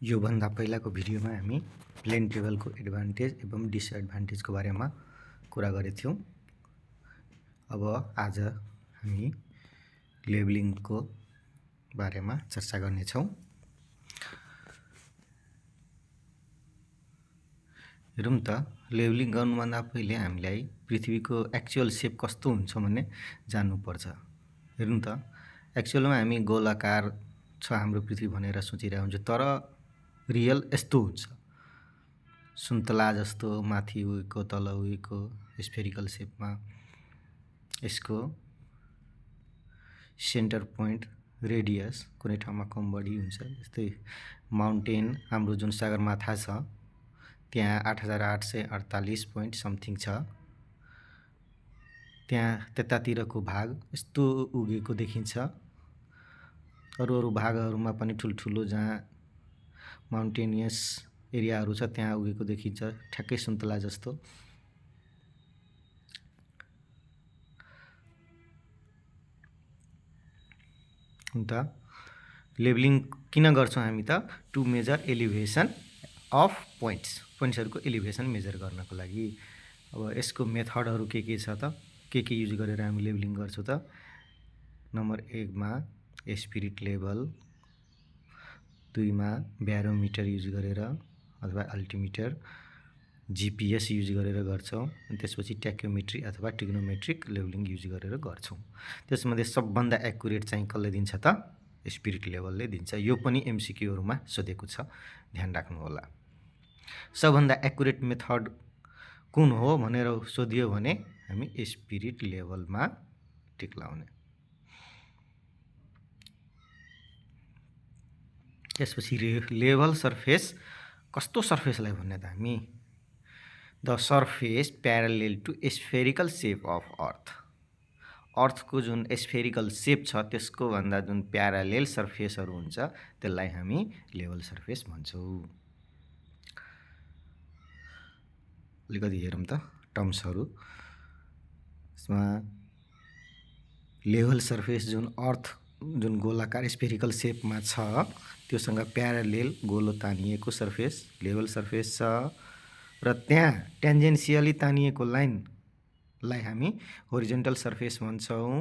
यो भन्दा पहिलाको भिडियोमा हामी प्लेन टेबलको एडभान्टेज एवं डिसएडभान्टेजको बारेमा कुरा गरेथ्यौं। अब आज हामी लेबलिङको बारेमा चर्चा गर्नेछौं। हेरौं त लेबलिङ गर्नुभन्दा पहिले हामीलाई पृथ्वीको एक्चुअल सेप कस्तो हुन्छ भन्ने जान्नुपर्छ। हेरौं त एक्चुअलमा हामी गोलाकार छ हाम्रो पृथ्वी भनेर सोचिरहेको हुन्छ, तर रियल यस्तो हुन्छ, सुन्तला जस्तो माथि उएको तल उएको स्फेरिकल सेपमा। यसको सेन्टर पोइन्ट रेडियस कुनै ठाउँमा कम बढी हुन्छ। जस्तै माउन्टेन हाम्रो जुन सगरमाथा छ त्यहाँ 8848 पोइन्ट समथिङ छ, त्यहाँ त्यतातिरको भाग यस्तो उगेको देखिन्छ। अरू भागहरूमा पनि ठुल्ठुलो जहाँ माउन्टेनियस एरियाहरू छ त्यहाँ उगेको देखिन्छ, ठ्याक्कै सुन्तला जस्तो। अन्त लेबलिङ किन गर्छौं हामी त? टु मेजर एलिभेसन अफ पोइन्ट्सहरूको एलिभेसन मेजर गर्नको लागि। अब यसको मेथडहरू के छ त? के युज गरेर हामी लेबलिङ गर्छौं त? नम्बर 1 मा स्पिरिट लेभल, 2 मा ब्यारोमिटर युज गरेर अथवा अल्टिमिटर, जीपीएस युज गरेर गर्छौं। अनि त्यसपछि ट्याक्योमेट्री अथवा ट्रिग्नोमेट्रिक लेबलिङ युज गरेर गर्छौं। त्यसमध्ये सबभन्दा एक्युरेट चाहिँ कसले दिन्छ त? स्पिरिट लेभलले दिन्छ। यो पनि एमसीक्यूहरुमा सोधेको छ, ध्यान राख्नु होला। सबभन्दा एक्युरेट मेथड कुन हो भनेर सोधियो भने हामी स्पिरिट लेभलमा टिक लाउने। त्यसपछि लेभल सर्फेस, कस्तो सर्फेसलाई भन्ने त हामी? The surface parallel to spherical shape of earth. अर्थको जुन स्फेरिकल सेप छ त्यसको भन्दा जुन प्यारालेल सर्फेसहरू हुन्छ त्यसलाई हामी लेभल सर्फेस भन्छौं। अलिकति हेरौं त टर्म्सहरू। यसमा लेभल सर्फेस जुन अर्थ जुन गोलाकार स्फेरिकल सेपमा छ त्योसँग प्यारालेल गोलो तानिएको सर्फेस लेभल सर्फेस छ, र त्यहाँ टेन्जेन्सियली तानिएको लाइनलाई हामी होरिजेन्टल सर्फेस भन्छौं,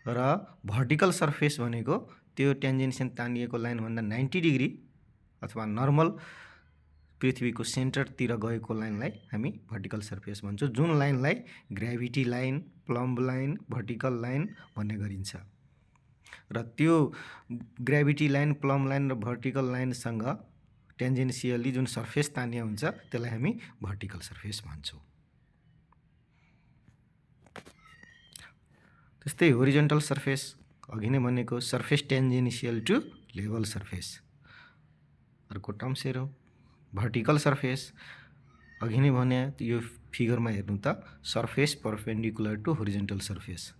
र भर्टिकल सर्फेस भनेको त्यो टेन्जेन्सियल तानिएको लाइन भन्दा 90 डिग्री अथवा नर्मल पृथ्वीको सेन्टरतिर गएको लाइनलाई हामी भर्टिकल सर्फेस भन्छौं। जुन लाइनलाई gravity line, plumb line, vertical line भन्ने गरिन्छ, र त्यो ग्रेभिटी लाइन, प्लम्ब लाइन र भर्टिकल लाइनसँग टेन्जेन्सियली जुन सर्फेस तानिया हुन्छ त्यसलाई हामी भर्टिकल सर्फेस भन्छौं। त्यस्तै होरिजेन्टल सर्फेस अघि नै भनेको surface tangential to level surface. अर्को टर्म्स हेरौं, भर्टिकल सर्फेस। अघि नै भने यो फिगरमा हेर्नु त surface perpendicular to horizontal surface.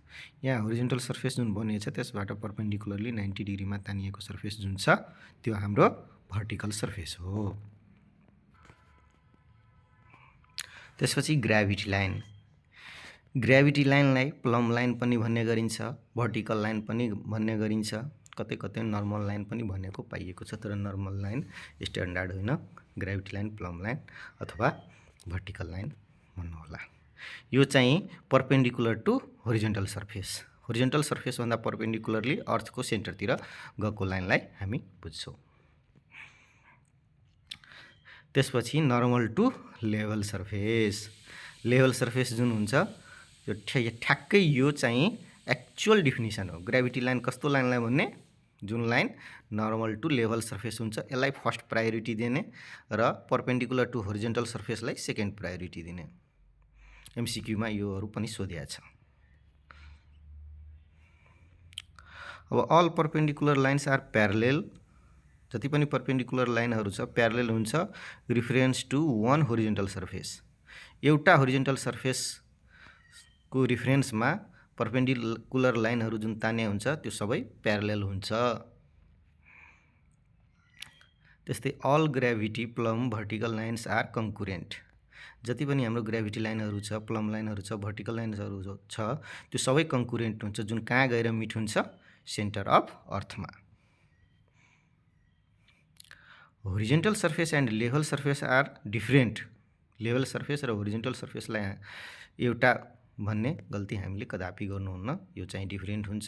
यहाँ होरिजेन्टल सर्फेस जुन बनिएको छ त्यसबाट परपेन्डिकुलरली 90 डिग्रीमा तानिएको सर्फेस जुन छ त्यो हाम्रो भर्टिकल सर्फेस हो। त्यसपछि ग्रेभिटी लाइन। ग्रेभिटी लाइनलाई प्लम्ब लाइन पनि भन्ने गरिन्छ, भर्टिकल लाइन पनि भन्ने गरिन्छ, कतै कतै नर्मल लाइन पनि भनेको पाइएको छ, तर नर्मल लाइन स्ट्यान्डर्ड होइन। ग्रेभिटी लाइन, प्लम्ब लाइन अथवा भर्टिकल लाइन भन्नु होला। यो चाहिँ perpendicular to horizontal surface. Horizontal surface भन्दा परपेन्डिकुलरली अर्थको सेन्टरतिर गएको लाइनलाई हामी बुझ्छौं। त्यसपछि normal to level surface. Level surface जुन हुन्छ यो ठ्याक्कै यो चाहिँ एक्चुअल डिफिनिसन हो। ग्रेभिटी लाइन कस्तो लाइनलाई भन्ने? जुन line normal to level surface हुन्छ यसलाई फर्स्ट प्रायोरिटी दिने, र परपेन्डिकुलर टु होरिजेन्टल सर्फेसलाई सेकेन्ड प्रायोरिटी दिने। एमसीक्यूमा योहरू पनि सोधिया छ। अब all perpendicular lines are parallel. जति पनि परपेन्डिकुलर लाइनहरू छ प्यारालेल हुन्छ reference to one horizontal surface. एउटा होरिजेन्टल सर्फेसको रिफरेन्समा परपेन्डिकुलर लाइनहरू जुन तान्या हुन्छ त्यो सबै प्यारालेल हुन्छ। त्यस्तै all gravity, plumb, vertical lines are concurrent. जति पनि हाम्रो ग्रेभिटी लाइनहरू छ, प्लम्ब लाइनहरू छ, भर्टिकल लाइन्सहरू छ त्यो सबै कन्कुरेन्ट हुन्छ। जुन कहाँ गएर मिट हुन्छ? सेन्टर अफ अर्थमा। Horizontal surface and level surface are different. Level surface र होरिजेन्टल सर्फेसलाई एउटा भन्ने गल्ती हामीले कदापि गर्नुहुन्न। यो चाहिँ डिफ्रेन्ट हुन्छ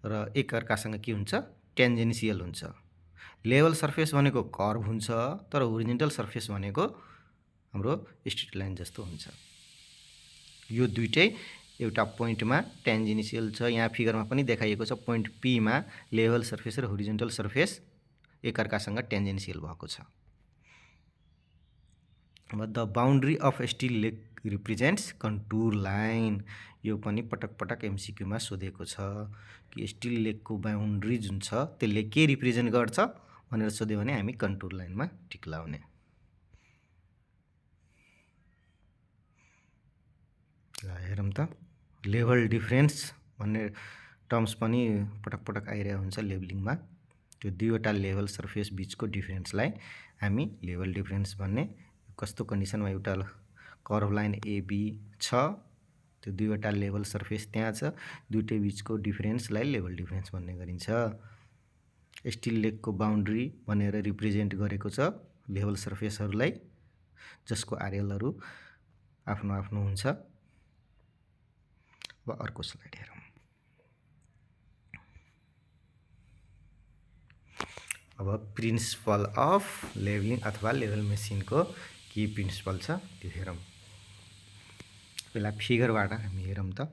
र एकअर्कासँग के हुन्छ, टेन्जेन्सियल हुन्छ। लेभल सर्फेस भनेको कर्भ हुन्छ, तर होरिजेन्टल सर्फेस भनेको हाम्रो स्ट्रेट लाइन जस्तो हुन्छ। यो दुईटै एउटा पोइन्टमा टेन्जेन्सियल छ। यहाँ फिगरमा पनि देखाइएको छ, पोइन्ट पी मा लेभल सर्फेस र होरिजेन्टल सर्फेस एकअर्कासँग टेन्जेन्सियल भएको छ। The boundary of still leg represents contour line. यो पनि पटक पटक एमसिक्यूमा सोधेको छ कि स्टिल लेगको बाउन्ड्री जुन छ त्यसले के रिप्रेजेन्ट गर्छ भनेर सोध्यो भने हामी कन्टुर लाइनमा टिक लाउने। हेरौँ त, लेभल डिफरेन्स भन्ने टर्म्स पनि पटक पटक आइरहेको हुन्छ लेभलिङमा। त्यो दुईवटा लेभल सर्फेस बिचको डिफरेन्सलाई हामी लेभल डिफरेन्स भन्ने। कस्तो कन्डिसनमा एउटा कर्भ लाइन एबी छ, त्यो दुईवटा लेभल सर्फेस त्यहाँ छ, दुईटै बिचको डिफरेन्सलाई लेभल डिफरेन्स भन्ने गरिन्छ। स्टिल लेगको बाउन्ड्री भनेर रिप्रेजेन्ट गरेको छ लेभल सर्फेसहरूलाई, जसको आरएलहरू आफ्नो आफ्नो हुन्छ। अब अर्को स्लाइड हेरौँ। अब प्रिन्सिपल अफ लेभलिङ अथवा लेभल मेसिनको के प्रिन्सिपल छ त्यो हेरौँ। पहिला फिगरबाट हामी हेरौँ त।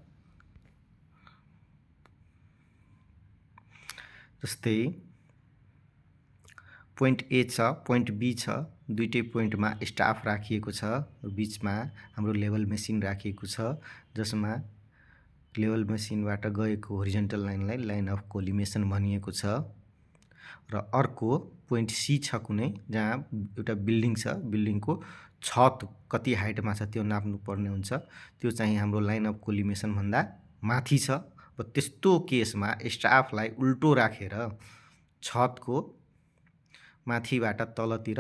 जस्तै पोइन्ट ए छ, पोइन्ट बी छ, दुईटै पोइन्टमा स्टाफ राखिएको छ, बिचमा हाम्रो लेभल मेसिन राखिएको छ, जसमा लेभल मेसिनबाट गएको होरिजेन्टल लाइनलाई लाइन अफ कोलिमेसन भनिएको छ। र अर्को पोइन्ट सी छ कुनै, जहाँ एउटा बिल्डिङ छ, बिल्डिङको छत कति हाइटमा छ त्यो नाप्नु पर्ने हुन्छ, त्यो चाहिँ हाम्रो लाइन अफ कोलिमेसन भन्दा माथि छ। र त्यस्तो केसमा स्टाफलाई उल्टो राखेर छतको माथिबाट तलतिर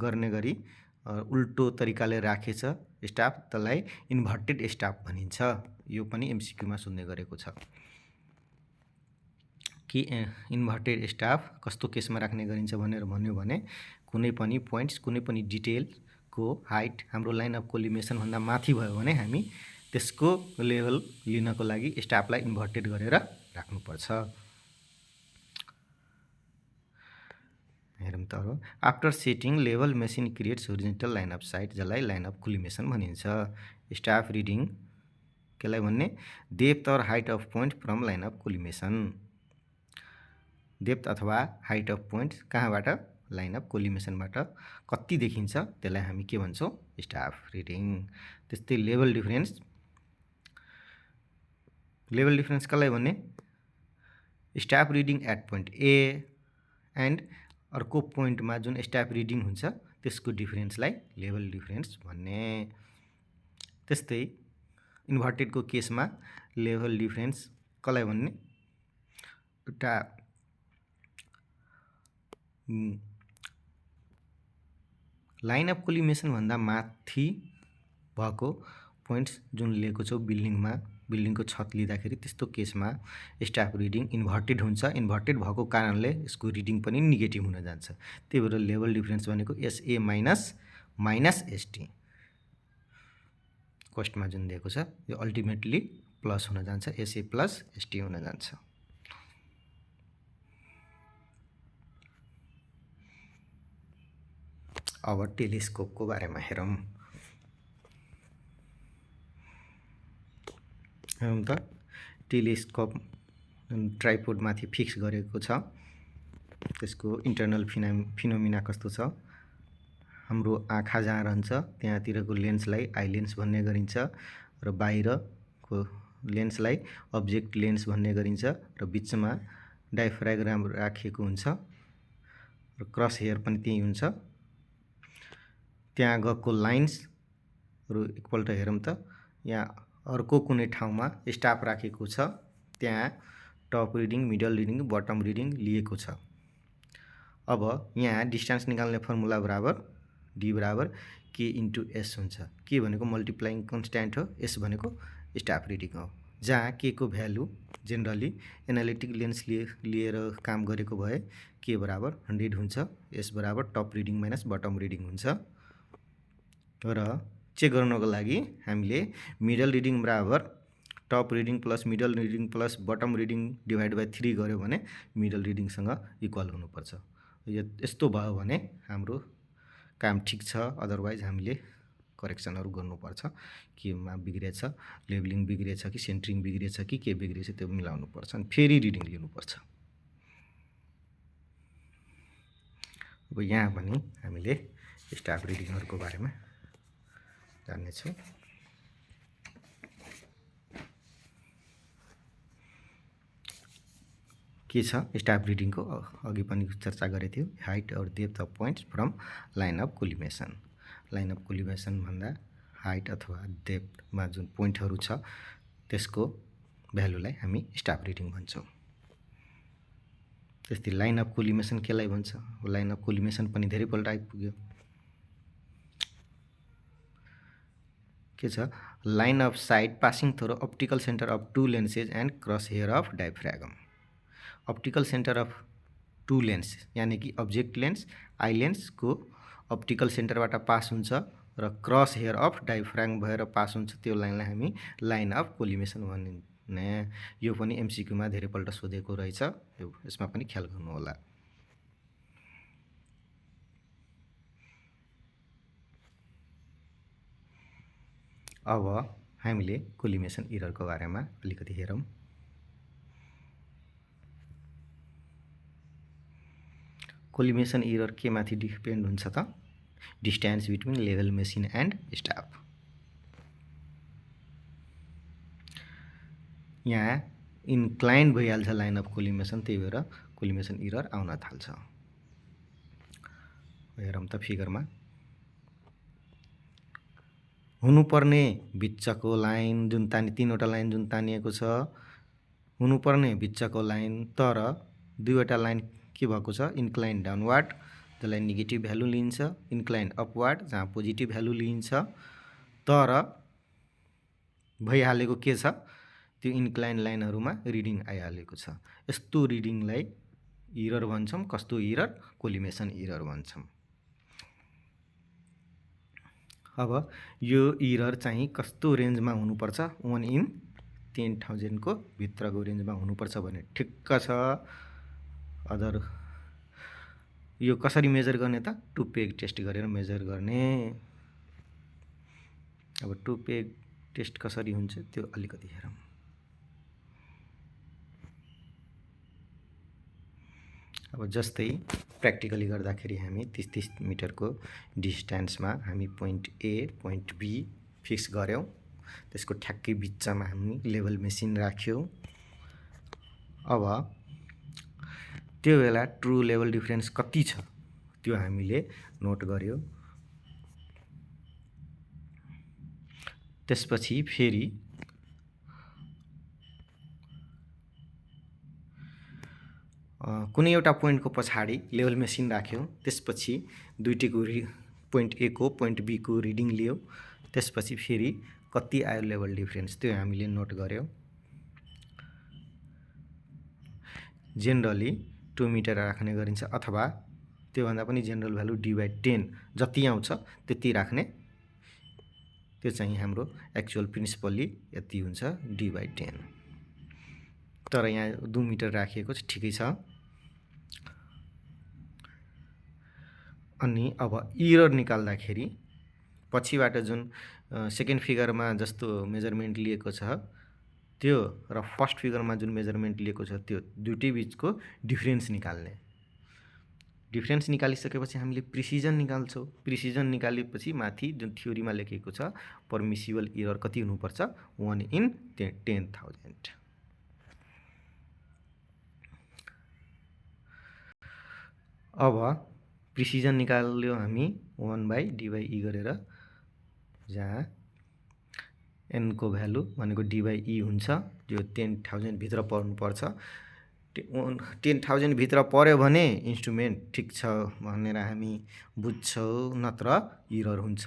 गर्ने गरी उल्टो तरिकाले राखेछ स्टाफ, त्यसलाई इन्भर्टेड स्टाफ भनिन्छ। यो पनि एमसिक्यूमा सोध्ने गरेको छ कि इन्भर्टेड स्टाफ कस्तो केसमा राख्ने गरिन्छ भनेर भन्यो भने कुनै पनि पोइन्ट्स, कुनै पनि डिटेलको हाइट हाम्रो लाइन अफ कोलिमेसन भन्दा माथि भयो भने हामी त्यसको लेभल लिनको लागि स्टाफलाई इन्भर्टेड गरेर राख्नुपर्छ। हेरौँ त। After setting level machine creates horizontal line of sight, जसलाई लाइन अफ कोलिमेसन भनिन्छ। स्टाफ रिडिङ केलाई भन्ने, डेप्थ और height of point from line of collimation. Depth अथवा हाइट अफ पोइन्ट कहाँबाट, लाइन अफ कोलिमेसनबाट कति देखिन्छ त्यसलाई हामी के भन्छौँ, स्टाफ रिडिङ। त्यस्तै लेभल डिफरेन्स, लेभल डिफरेन्स कसलाई भन्ने, staff reading at point A and अर्को पोइन्टमा जुन स्टाफ रिडिङ हुन्छ त्यसको डिफरेन्सलाई लेभल डिफरेन्स भन्ने। त्यस्तै इन्भर्टेडको केसमा लेभल डिफरेन्स कसलाई भन्ने, एउटा लाइन अफ कोलिमेसन भन्दा माथि भएको पोइन्ट्स जुन लिएको छौँ बिल्डिङमा, बिल्डिङको छत लिँदाखेरि, त्यस्तो केसमा स्टाफ रिडिङ इन्भर्टेड हुन्छ। इन्भर्टेड भएको कारणले यसको रिडिङ पनि नेगेटिभ हुन जान्छ। त्यही भएर लेभल डिफरेन्स भनेको एसए माइनस एसटी, कस्टमा जुन दिएको छ यो अल्टिमेटली प्लस हुन जान्छ, एसए प्लस एसटी हुन जान्छ। अब टेलिस्कोपको बारेमा हेरौँ। हेरौँ त, टेलिस्कोप ट्राइपोडमाथि फिक्स गरेको छ, त्यसको इन्टरनल फिनोमिना कस्तो छ। हाम्रो आँखा जहाँ रहन्छ त्यहाँतिरको लेन्सलाई आई लेन्स भन्ने गरिन्छ, र बाहिरको लेन्सलाई अब्जेक्ट लेन्स भन्ने गरिन्छ, र बिचमा डायफ्राग्राम राखिएको हुन्छ, र क्रस हेयर पनि त्यही हुन्छ। त्यहाँ गएको लाइन्सहरू एकपल्ट हेरौँ त। यहाँ अर्को कुनै ठाउँमा स्टाफ राखेको छ, त्यहाँ top reading, middle reading, bottom reading लिएको छ। अब यहाँ डिस्टेन्स निकाल्ने फर्मुला बराबर डी बराबर के इन्टु एस हुन्छ। के भनेको मल्टिप्लाइङ कन्स्ट्यान्ट हो, एस भनेको स्टाफ रिडिङ हो, जहाँ के को भ्यालु जेनरली एनालिटिक लेन्स लिएर काम गरेको भए के बराबर 100 हुन्छ, एस बराबर top reading minus bottom reading हुन्छ। र चेक गर्नको लागि हामीले मिडल रिडिङ बराबर top reading plus middle reading plus bottom reading divide by 3 गर्यो भने मिडल रिडिङसँग इक्वल हुनुपर्छ। यस्तो भयो भने हाम्रो काम ठिक छ, अदरवाइज हामीले करेक्सनहरू गर्नुपर्छ। केमा बिग्रेछ, लेबलिङ बिग्रेछ कि सेन्ट्रिङ बिग्रेछ कि के बिग्रेछ त्यो मिलाउनुपर्छ अनि फेरि रिडिङ लिनुपर्छ। अब यहाँ पनि हामीले स्टाफ रिडिङहरूको बारेमा जान्नेछौँ। के छ स्टाफ रिडिङको अघि पनि चर्चा गरेको थियो, हाइट और depth of points from line of collimation. Line of collimation भन्दा हाइट अथवा डेप्थमा जुन पोइन्टहरू छ त्यसको भ्यालुलाई हामी स्टाफ रिडिङ भन्छौँ। त्यस्तै लाइन अफ कोलिमेसन केलाई भन्छ? लाइन अफ कोलिमेसन पनि धेरैपल्ट आइपुग्यो। के छ? Line of sight passing through optical centre of two lenses and cross hair of diaphragm. Optical centre of two lens यानि कि अब्जेक्ट लेन्स आई लेन्सको अप्टिकल सेन्टरबाट पास हुन्छ र क्रस हेयर अफ डायफ्रागम भएर पास हुन्छ, त्यो लाइनलाई हामी लाइन अफ कोलिमेसन भनिने। यो पनि एमसिक्यूमा धेरैपल्ट सोधेको रहेछ, यसमा पनि ख्याल गर्नु होला। अब हामीले कोलिमेसन इररको बारेमा अलिकति हेरौँ। कोलिमेसन इरर के माथि डिपेन्ड हुन्छ त? Distance between level machine and staff. यहाँ इन्क्लाइन्ड भइहाल्छ लाइन अफ कोलिमेसन, त्यही भएर कोलिमेसन इरर आउन थाल्छ। हेरौँ त फिगरमा हुनुपर्ने बिचको लाइन जुन तीनवटा लाइन जुन तानिएको छ, हुनुपर्ने बिचको लाइन, तर दुईवटा लाइन के भएको छ? इन्क्लाइन डाउनवार्ड जसलाई नेगेटिभ भ्यालु लिइन्छ, इन्क्लाइन अपवार्ड जहाँ पोजिटिभ भ्यालु लिइन्छ। तर भइहालेको के छ? त्यो इन्क्लाइन लाइनहरूमा रिडिङ आइहालेको छ। यस्तो रिडिङलाई इरर भन्छौँ। कस्तो इरर? कोलिमेसन इरर भन्छौँ। अब यो इरर चाहिँ कस्तो रेन्जमा हुनुपर्छ? 1 in 10,000 को भित्रको रेन्जमा हुनुपर्छ भने ठिक्क छ। अदर यो कसरी मेजर गर्ने त? टु पेग टेस्ट गरेर मेजर गर्ने। अब टु पेग टेस्ट कसरी हुन्छ त्यो अलिकति हेरौँ। अब जस्तै प्र्याक्टिकली गर्दाखेरि हामी 30 मिटरको डिस्टेन्समा हामी point A point B fix गऱ्यौँ, त्यसको ठ्याक्कै बिचमा हामी लेभल मेसिन राख्यौँ। अब त्यो बेला ट्रु लेभल डिफरेन्स कति छ त्यो हामीले नोट गर्यो। त्यसपछि फेरि कुनै एउटा पोइन्टको पछाडि लेभल मेसिन राख्यौँ, त्यसपछि दुईटीको पोइन्ट ए को पोइन्ट बी को रिडिङ लियौँ, त्यसपछि फेरि कति आयो लेभल डिफरेन्स त्यो हामीले नोट गर्यौँ। जेनरली 2 मिटर राख्ने गरिन्छ, अथवा त्योभन्दा पनि जेनरल भ्यालु d/10 जति आउँछ त्यति राख्ने। त्यो चाहिँ हाम्रो एक्चुअल प्रिन्सिपल्ली यति हुन्छ d/10। तर यहाँ 2 मिटर राखिएको छ, ठिकै छ। अनि अब इरर निकाल्दाखेरि पछिबाट जुन सेकेन्ड फिगरमा जस्तो मेजरमेन्ट लिएको छ त्यो र फर्स्ट फिगरमा जुन मेजरमेन्ट लिएको छ त्यो दुईटै बिचको डिफरेन्स निकाल्ने। डिफरेन्स निकालिसकेपछि हामीले प्रिसिजन निकाल्छौँ। प्रिसिजन निकालेपछि माथि जुन थ्योरीमा लेखेको छ पर्मिसिबल इरर कति हुनुपर्छ? 1 in 10,000। अब प्रिसिजन निकाल्यो हामी 1/d/e गरेर, जहाँ n को भ्यालु भनेको d/e हुन्छ, जो 10,000 भित्र पर्नुपर्छ। 10,000 भित्र पर्यो भने इन्स्ट्रुमेन्ट ठिक छ भनेर हामी बुझ्छौँ, नत्र इरर हुन्छ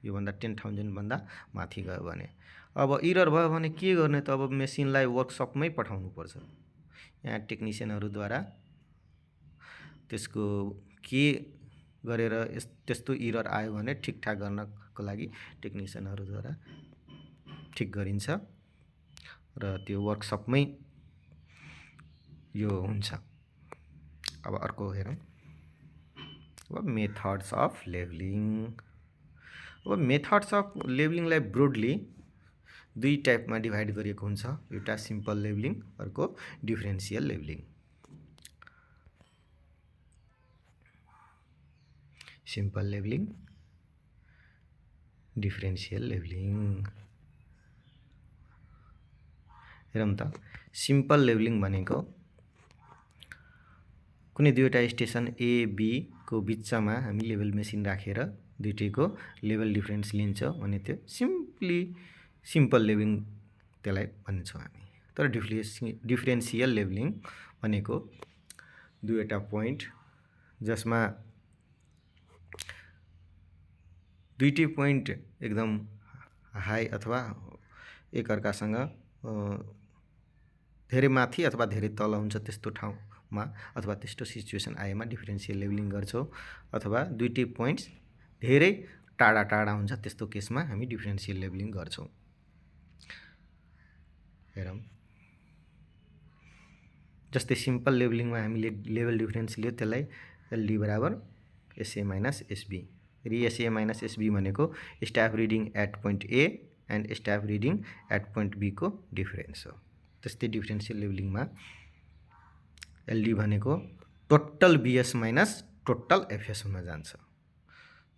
योभन्दा 10,000 भन्दा माथि गयो भने। अब इरर भयो भने के गर्ने त? अब मेसिनलाई वर्कसपमै पठाउनु पर्छ। यहाँ टेक्निसियनहरूद्वारा त्यसको के गरेर त्यस्तो इरर आयो भने ठिकठाक गर्नको लागि टेक्निसियनहरूद्वारा ठिक गरिन्छ र त्यो वर्कसपमै यो हुन्छ। अब अर्को हेरौँ। अब मेथड्स अफ लेभलिङ। अब मेथड्स अफ लेभलिङलाई ब्रोडली दुई टाइपमा डिभाइड गरिएको हुन्छ। एउटा सिम्पल लेभलिङ, अर्को differential levelling. Simple levelling, differential levelling. हेरौँ त, सिम्पल लेभलिङ भनेको कुनै दुईवटा स्टेसन ए बी को बिचमा हामी लेभल मेसिन राखेर दुईटैको लेभल डिफरेन्स लिन्छ भने त्यो सिम्पल लेभलिङ त्यसलाई भन्छौँ हामी। तर डिफरेन्सियल लेभलिङ भनेको दुईवटा पोइन्ट जसमा दुईटै पोइन्ट एकदम हाई अथवा एकअर्कासँग धेरै माथि अथवा धेरै तल हुन्छ त्यस्तो ठाउँमा अथवा त्यस्तो सिचुएसन आएमा डिफरेन्सियल लेभलिङ गर्छौँ। अथवा दुईटै पोइन्ट्स धेरै टाढा टाढा हुन्छ त्यस्तो केसमा हामी डिफरेन्सियल लेभलिङ गर्छौँ। हेरौँ, जस्तै सिम्पल लेभलिङमा हामीले लेभल डिफरेन्स लियो, त्यसलाई एलडी बराबर एसए माइनस एसबी। र एसए माइनस एसबी भनेको staff reading at point A and staff reading at point B को डिफरेन्स हो। त्यस्तै डिफरेन्सियल लेभलिङमा एलडी भनेको total BS minus total FS हुन जान्छ।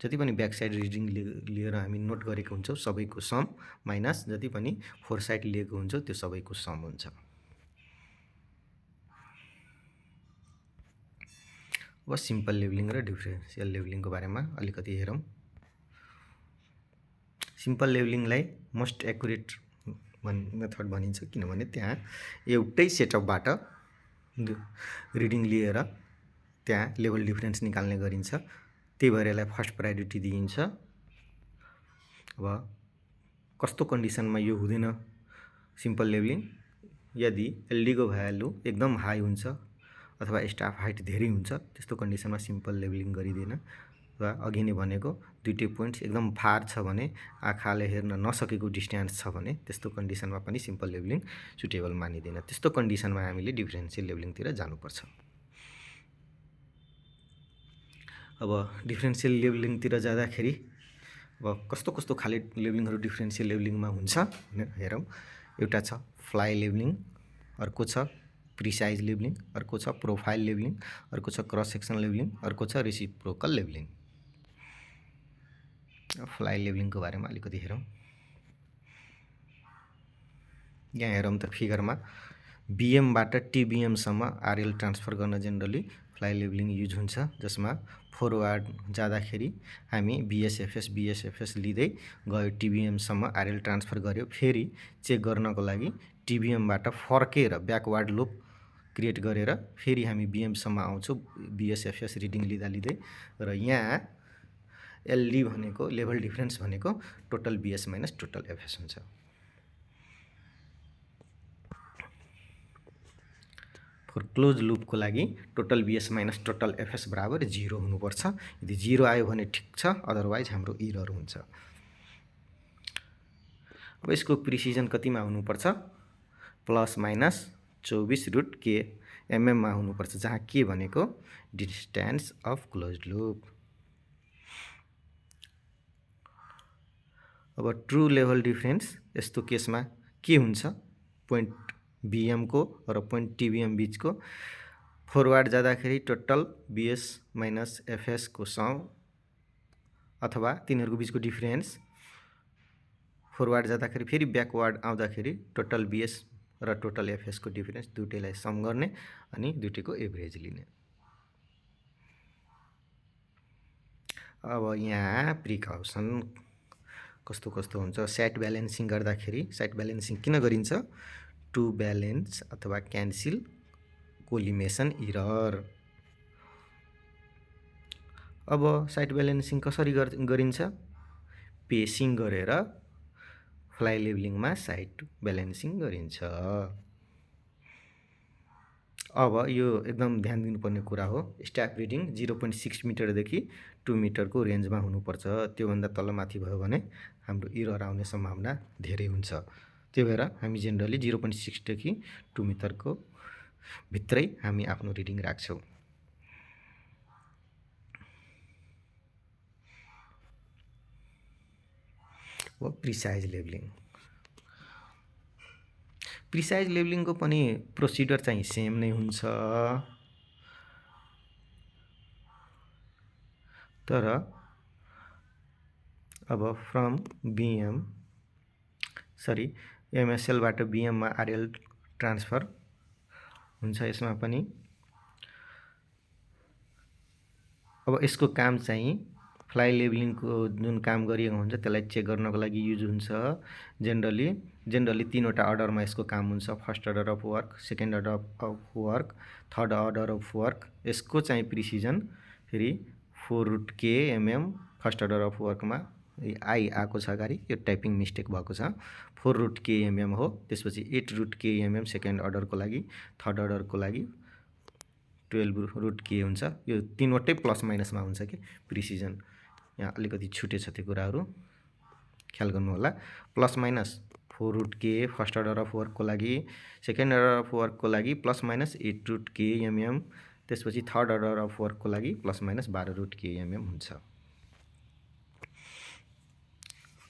जति पनि ब्याक साइड रिडिङ लिएर हामी नोट गरेको हुन्छौँ सबैको सम माइनस जति पनि फोर साइड लिएको हुन्छ त्यो सबैको सम हुन्छ। अब सिम्पल लेभलिङ र डिफरेन्सियल लेभलिङको बारेमा अलिकति हेरौँ। सिम्पल लेभलिङलाई मोस्ट एक्युरेट मेथड भनिन्छ किनभने त्यहाँ एउटै सेटअपबाट रिडिङ लिएर त्यहाँ लेभल डिफरेन्स निकाल्ने गरिन्छ, त्यही भएर यसलाई फर्स्ट प्रायोरिटी दिइन्छ। अब कस्तो कन्डिसनमा यो हुँदैन सिम्पल लेभलिङ? यदि एलडीको भ्यालु एकदम हाई हुन्छ अथवा स्टाफ हाइट धेरै हुन्छ त्यस्तो कन्डिसनमा सिम्पल लेभलिङ गरिँदैन। वा अघि नै भनेको दुईटै पोइन्ट्स एकदम फार छ भने, आँखाले हेर्न नसकेको डिस्टेन्स छ भने त्यस्तो कन्डिसनमा पनि सिम्पल लेभलिङ सुटेबल मानिँदैन। त्यस्तो कन्डिसनमा हामीले डिफरेन्सियल लेभलिङतिर जानुपर्छ। अब डिफरेन्सियल लेभलिङतिर जाँदाखेरि अब कस्तो खाले लेभलिङहरू डिफरेन्सियल लेभलिङमा हुन्छ हेरौँ। एउटा छ फ्लाइ लेभलिङ, अर्को छ प्रिसाइज लेभलिङ, अर्को छ प्रोफाइल लेभलिङ, अर्को छ क्रस सेक्सन लेभलिङ, अर्को छ रेसिप्रोकल लेभलिङ। फ्लाइ लेभलिङको बारेमा अलिकति हेरौँ। यहाँ हेरौँ त फिगरमा बिएमबाट टिबिएमसम्म आरएल ट्रान्सफर गर्न जेनरली फ्लाइ लेभलिङ युज हुन्छ, जसमा फरवार्ड जाँदाखेरि हामी बिएसएफएस लिँदै गयो टिबिएमसम्म आरएल ट्रान्सफर गऱ्यो, फेरि चेक गर्नको लागि टिबिएमबाट फर्केर ब्याकवार्ड लुप क्रिएट गरेर फेरि हामी बिएमसम्म आउँछौँ बिएसएफएस रिडिङ लिँदै र यहाँ एलडी भनेको लेभल डिफरेन्स भनेको total BS minus total FS हुन्छ। फर क्लोज लुपको लागि total BS minus total FS बराबर 0 हुनुपर्छ। यदि 0 आयो भने ठिक छ, अदरवाइज हाम्रो इरर हुन्छ। अब यसको प्रिसिजन कतिमा हुनुपर्छ? प्लस माइनस 24√k एमएममा हुनुपर्छ, जहाँ के भनेको डिस्टेन्स अफ क्लोज लुप। अब ट्रु लेभल डिफरेन्स यस्तो केसमा के हुन्छ? पोइन्ट बिएम को र पोइन्ट टिबिएम बिचको फरवार्ड जाँदाखेरि टोटल बिएस माइनस एफएस को सम अथवा तिनीहरूको बिचको डिफरेन्स, फरवार्ड जाँदाखेरि फेरि ब्याकवार्ड आउँदाखेरि टोटल बिएस र टोटल एफएस को डिफरेन्स दुईटैलाई सम गर्ने अनि दुईटैको एभरेज लिने। अब यहाँ प्रिकसन कस्तो हुन्छ? सेट ब्यालेन्सिङ गर्दाखेरि सेट ब्यालेन्सिङ किन गरिन्छ? टु ब्यालेन्स अथवा क्यान्सिल कोलिमेसन इरर। अब साइड ब्यालेन्सिङ कसरी गरिन्छ? पेसिङ गरेर फ्लाइ लेभलिङमा साइड ब्यालेन्सिङ गरिन्छ। अब यो एकदम ध्यान दिनुपर्ने कुरा हो, स्ट्याफ रिडिङ 0.6 मिटरदेखि 2 मिटरको रेन्जमा हुनुपर्छ। त्योभन्दा तल माथि भयो भने हाम्रो इरर आउने सम्भावना धेरै हुन्छ। त्यही भएर हामी जेनरली 0.6 देखि 2 मिटरको भित्रै हामी आफ्नो रिडिङ राख्छौँ। Precise levelling. प्रिसाइज लेभलिङको पनि प्रोसिडर चाहिँ सेम नै हुन्छ, तर अब फ्रम एमएसएलबाट बिएममा आरएल ट्रान्सफर हुन्छ। यसमा पनि अब यसको काम चाहिँ फ्लाइ लेभलिङको जुन काम गरिएको हुन्छ त्यसलाई चेक गर्नको लागि युज हुन्छ। जेनरली 3वटा अर्डरमा यसको काम हुन्छ, first order of work, second order of work, third order of work. यसको चाहिँ प्रिसिजन फेरि 4√k mm first order of वर्कमा आई आएको छ अगाडि, यो टाइपिङ मिस्टेक भएको छ, 4√k mm हो। त्यसपछि 8√k mm सेकेन्ड अर्डरको लागि, थर्ड अर्डरको लागि 12√k हुन्छ। यो 3वटै प्लस माइनसमा हुन्छ कि प्रिसिजन, यहाँ अलिकति छुटेछ त्यो कुराहरू ख्याल गर्नु होला। Plus minus 4√k first order of वर्कको लागि, सेकेन्ड अर्डर अफ वर्कको लागि प्लस माइनस 8√k mm, त्यसपछि थर्ड अर्डर अफ वर्कको लागि प्लस माइनस 12√k mm हुन्छ।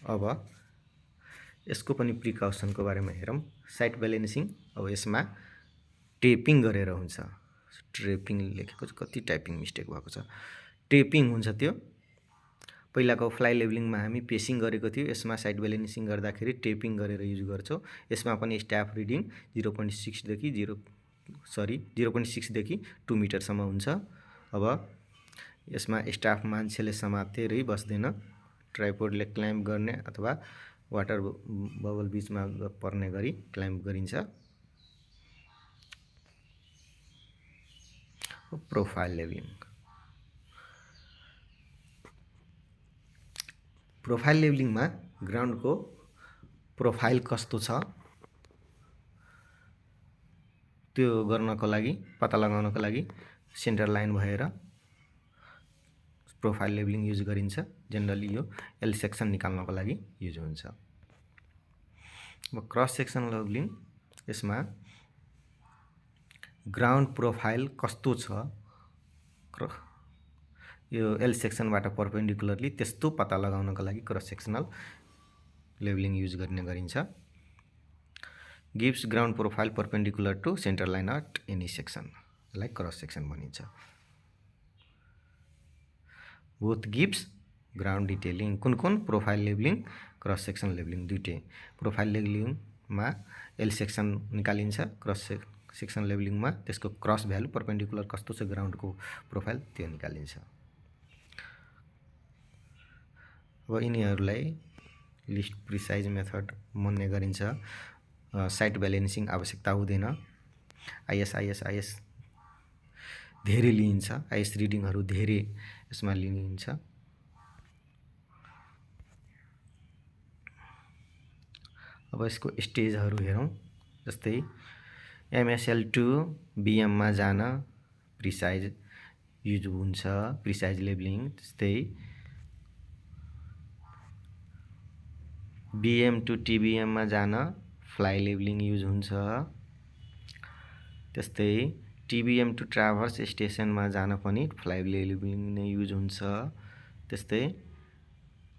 अब यसको पनि प्रिकसनको बारेमा हेरौँ। साइट ब्यालेन्सिङ, अब यसमा टेपिङ गरेर हुन्छ। ट्रेपिङ लेखेको छ, कति टाइपिङ मिस्टेक भएको छ, टेपिङ हुन्छ। त्यो पहिलाको फ्लाइ लेभलिङमा हामी पेसिङ गरेको थियो, यसमा साइट ब्यालेन्सिङ गर्दाखेरि टेपिङ गरेर युज गर्छौँ। यसमा पनि स्ट्याफ रिडिङ 0.6 देखि 2 मिटरसम्म हुन्छ। अब यसमा स्टाफ मान्छेले समातेरै बस्दैन, ट्राइपोडले क्लाइम्ब गर्ने अथवा वाटर बबल बिचमा पर्ने गरी क्लाइम्ब गरिन्छ। Profile levelling. प्रोफाइल लेभलिङमा ग्राउन्डको प्रोफाइल कस्तो छ त्यो गर्नको लागि, पत्ता लगाउनको लागि सेन्टर लाइन भएर प्रोफाइल लेभलिङ युज गरिन्छ। जेनरली यो एल सेक्सन निकाल्नको लागि युज हुन्छ। अब क्रस सेक्सन लेभलिङ, यसमा ग्राउन्ड प्रोफाइल कस्तो छ यो एल सेक्सनबाट परपेन्डिकुलरली, त्यस्तो पत्ता लगाउनको लागि क्रस सेक्सनल लेभलिङ युज गर्ने गरिन्छ। Gives ground profile perpendicular to centre line at any section, यसलाई क्रस सेक्सन भनिन्छ। बोथ गिव्स ग्राउन्ड डिटेलिङ, कुन profile levelling, cross section levelling दुइटै। प्रोफाइल लेभलिङमा एल सेक्सन निकालिन्छ, क्रस सेक्सन लेभलिङमा त्यसको क्रस भ्यालु परपेन्डिकुलर कस्तो छ ग्राउन्डको प्रोफाइल त्यो निकालिन्छ। अब यिनीहरूलाई लिस्ट प्रिसाइज मेथड मान्ने गरिन्छ। साइट ब्यालेन्सिङ आवश्यकता हुँदैन। आइएस धेरै लिइन्छ, आइएस रिडिङहरू धेरै यसमा लिइन्छ। अब यसको स्टेजहरू हेरौँ। जस्तै एमएसएल टु बिएममा जान प्रिसाइज युज हुन्छ, प्रिसाइज लेभलिङ। त्यस्तै बिएम टु टिबिएममा जान फ्लाइ लेभलिङ युज हुन्छ। त्यस्तै टिबिएम टु ट्राभर्स स्टेसनमा जान पनि फ्लाइ लेभलिङ नै युज हुन्छ। त्यस्तै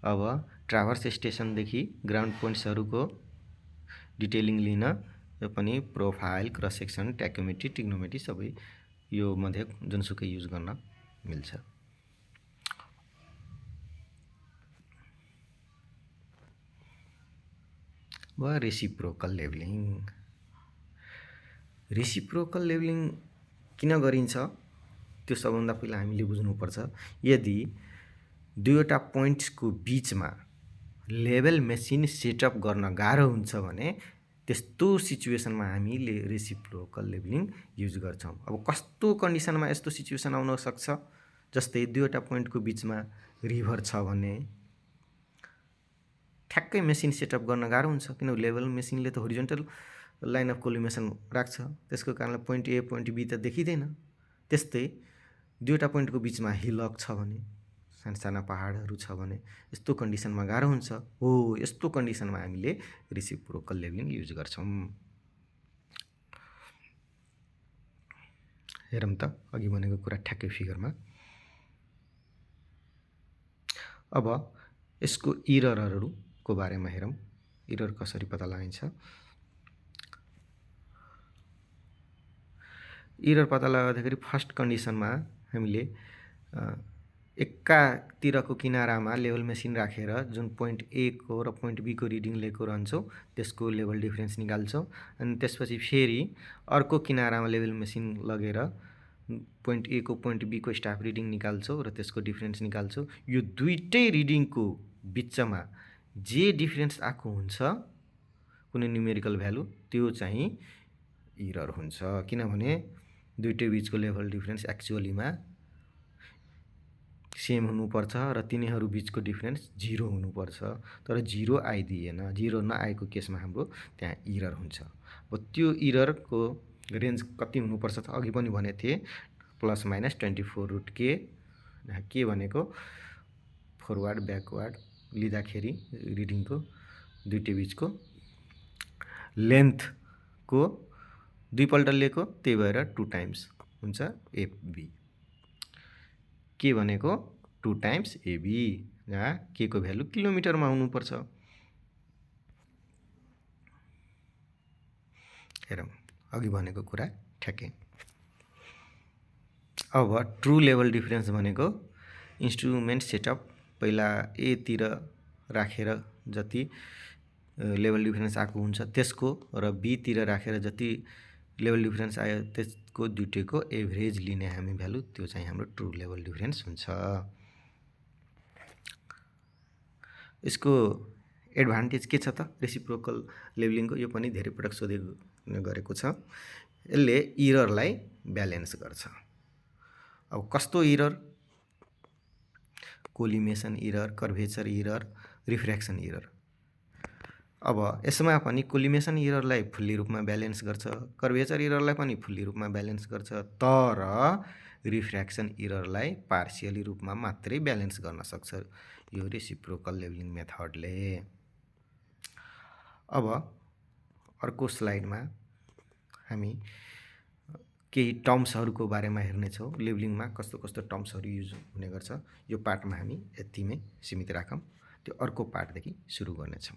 अब ट्राभर्स स्टेसनदेखि ग्राउन्ड पोइन्ट्सहरूको डिटेलिङ लिन यो पनि प्रोफाइल, क्रस सेक्सन, ट्याकोमेट्री, टिग्नोमेट्री सबै यो मध्ये जुनसुकै युज गर्न मिल्छ। वा रेसिप्रोकल लेभलिङ। रेसिप्रोकल लेभलिङ किन गरिन्छ त्यो सबभन्दा पहिला हामीले बुझ्नुपर्छ। यदि दुईवटा पोइन्ट्सको बिचमा लेभल मेसिन सेटअप गर्न गाह्रो हुन्छ भने त्यस्तो सिचुएसनमा हामीले रेसिप्रोकल लेभलिङ युज गर्छौँ। अब कस्तो कन्डिसनमा यस्तो सिचुएसन आउन सक्छ, जस्तै दुईवटा पोइन्टको बिचमा रिभर छ भने ठ्याक्कै मेसिन सेटअप गर्न गाह्रो हुन्छ, किनभने लेभल मेसिनले त होरिजोन्टल लाइन अफ कोलिमेसन राख्छ, त्यसको कारणले पोइन्ट ए पोइन्ट बी त देखिँदैन। त्यस्तै दुईवटा पोइन्टको बिचमा हिलक छ भने, साना पहाडहरू छ भने यस्तो कन्डिसनमा गाह्रो हुन्छ। हो, यस्तो कन्डिसनमा हामीले रेसिप्रोकल लेभलिङ युज गर्छौँ। हेरौँ त अघि भनेको कुरा ठ्याक्कै फिगरमा। अब यसको इररहरूको बारेमा हेरौँ, इरर कसरी पत्ता लगाइन्छ। इरर पत्ता लगाउँदाखेरि फर्स्ट कन्डिसनमा हामीले एकातिरको किनारामा लेभल मेसिन राखेर जुन पोइन्ट ए को र पोइन्ट बी को रिडिङ लिएको रहन्छौँ त्यसको लेभल डिफरेन्स निकाल्छौँ। अनि त्यसपछि फेरि अर्को किनारामा लेभल मेसिन लगेर पोइन्ट ए को पोइन्ट बी को स्टाफ रिडिङ निकाल्छौँ र त्यसको डिफरेन्स निकाल्छौँ। यो दुईटै रिडिङको बिचमा जे डिफरेन्स आएको हुन्छ कुनै न्युमेरिकल भ्यालु, त्यो चाहिँ इरर हुन्छ। किनभने दुईटै बिचको लेभल डिफरेन्स एक्चुअलीमा सेम हुनुपर्छ र तिनीहरू बिचको डिफरेन्स 0 हुनुपर्छ, तर 0 आइदिएन। 0 नआएको केसमा हाम्रो त्यहाँ इरर हुन्छ। अब त्यो इररको रेन्ज कति हुनुपर्छ त अघि पनि भनेको थिएँ, ±24√k। के भनेको फरवार्ड ब्याकवार्ड लिँदाखेरि रिडिङको दुईटै बिचको लेन्थको दुईपल्ट लिएको, त्यही भएर 2 टाइम्स हुन्छ एबी। के भनेको 2 टाइम्स एबी, जहाँ के को भ्यालु किलोमिटरमा हुनुपर्छ। हेरौँ अघि भनेको कुरा ठ्याक्कै। अब ट्रु लेभल डिफरेन्स भनेको इन्स्ट्रुमेन्ट सेटअप पहिला एतिर राखेर जति लेभल डिफरेन्स आएको हुन्छ त्यसको र बीतिर राखेर जति लेभल डिफरेन्स आयो त्यसको दुईटैको एभरेज लिने हामी भ्यालु, त्यो चाहिँ हाम्रो ट्रु लेभल डिफरेन्स हुन्छ। यसको एडभान्टेज के छ त रेसिप्रोकल लेभलिङको, यो पनि धेरै पटक सोधेको गरेको छ। यसले इररलाई ब्यालेन्स गर्छ। अब कस्तो error? Collimation error, curvature error, refraction error. अब यसमा पनि कोलिमेसन इररलाई फुल्ली रूपमा ब्यालेन्स गर्छ, कर्भेचर इररलाई पनि फुल्ली रूपमा ब्यालेन्स गर्छ, तर रिफ्र्याक्सन इररलाई पार्सियली रूपमा मात्रै ब्यालेन्स गर्न सक्छ यो रेसिप्रोकल लेभलिङ मेथडले। अब अर्को स्लाइडमा हामी केही टर्म्सहरूको बारेमा हेर्नेछौँ। लेभलिङमा कस्तो कस्तो टर्म्सहरू युज हुने गर्छ, यो पार्टमा हामी यतिमै सीमित राखौँ। त्यो अर्को पार्टदेखि सुरु गर्नेछौँ।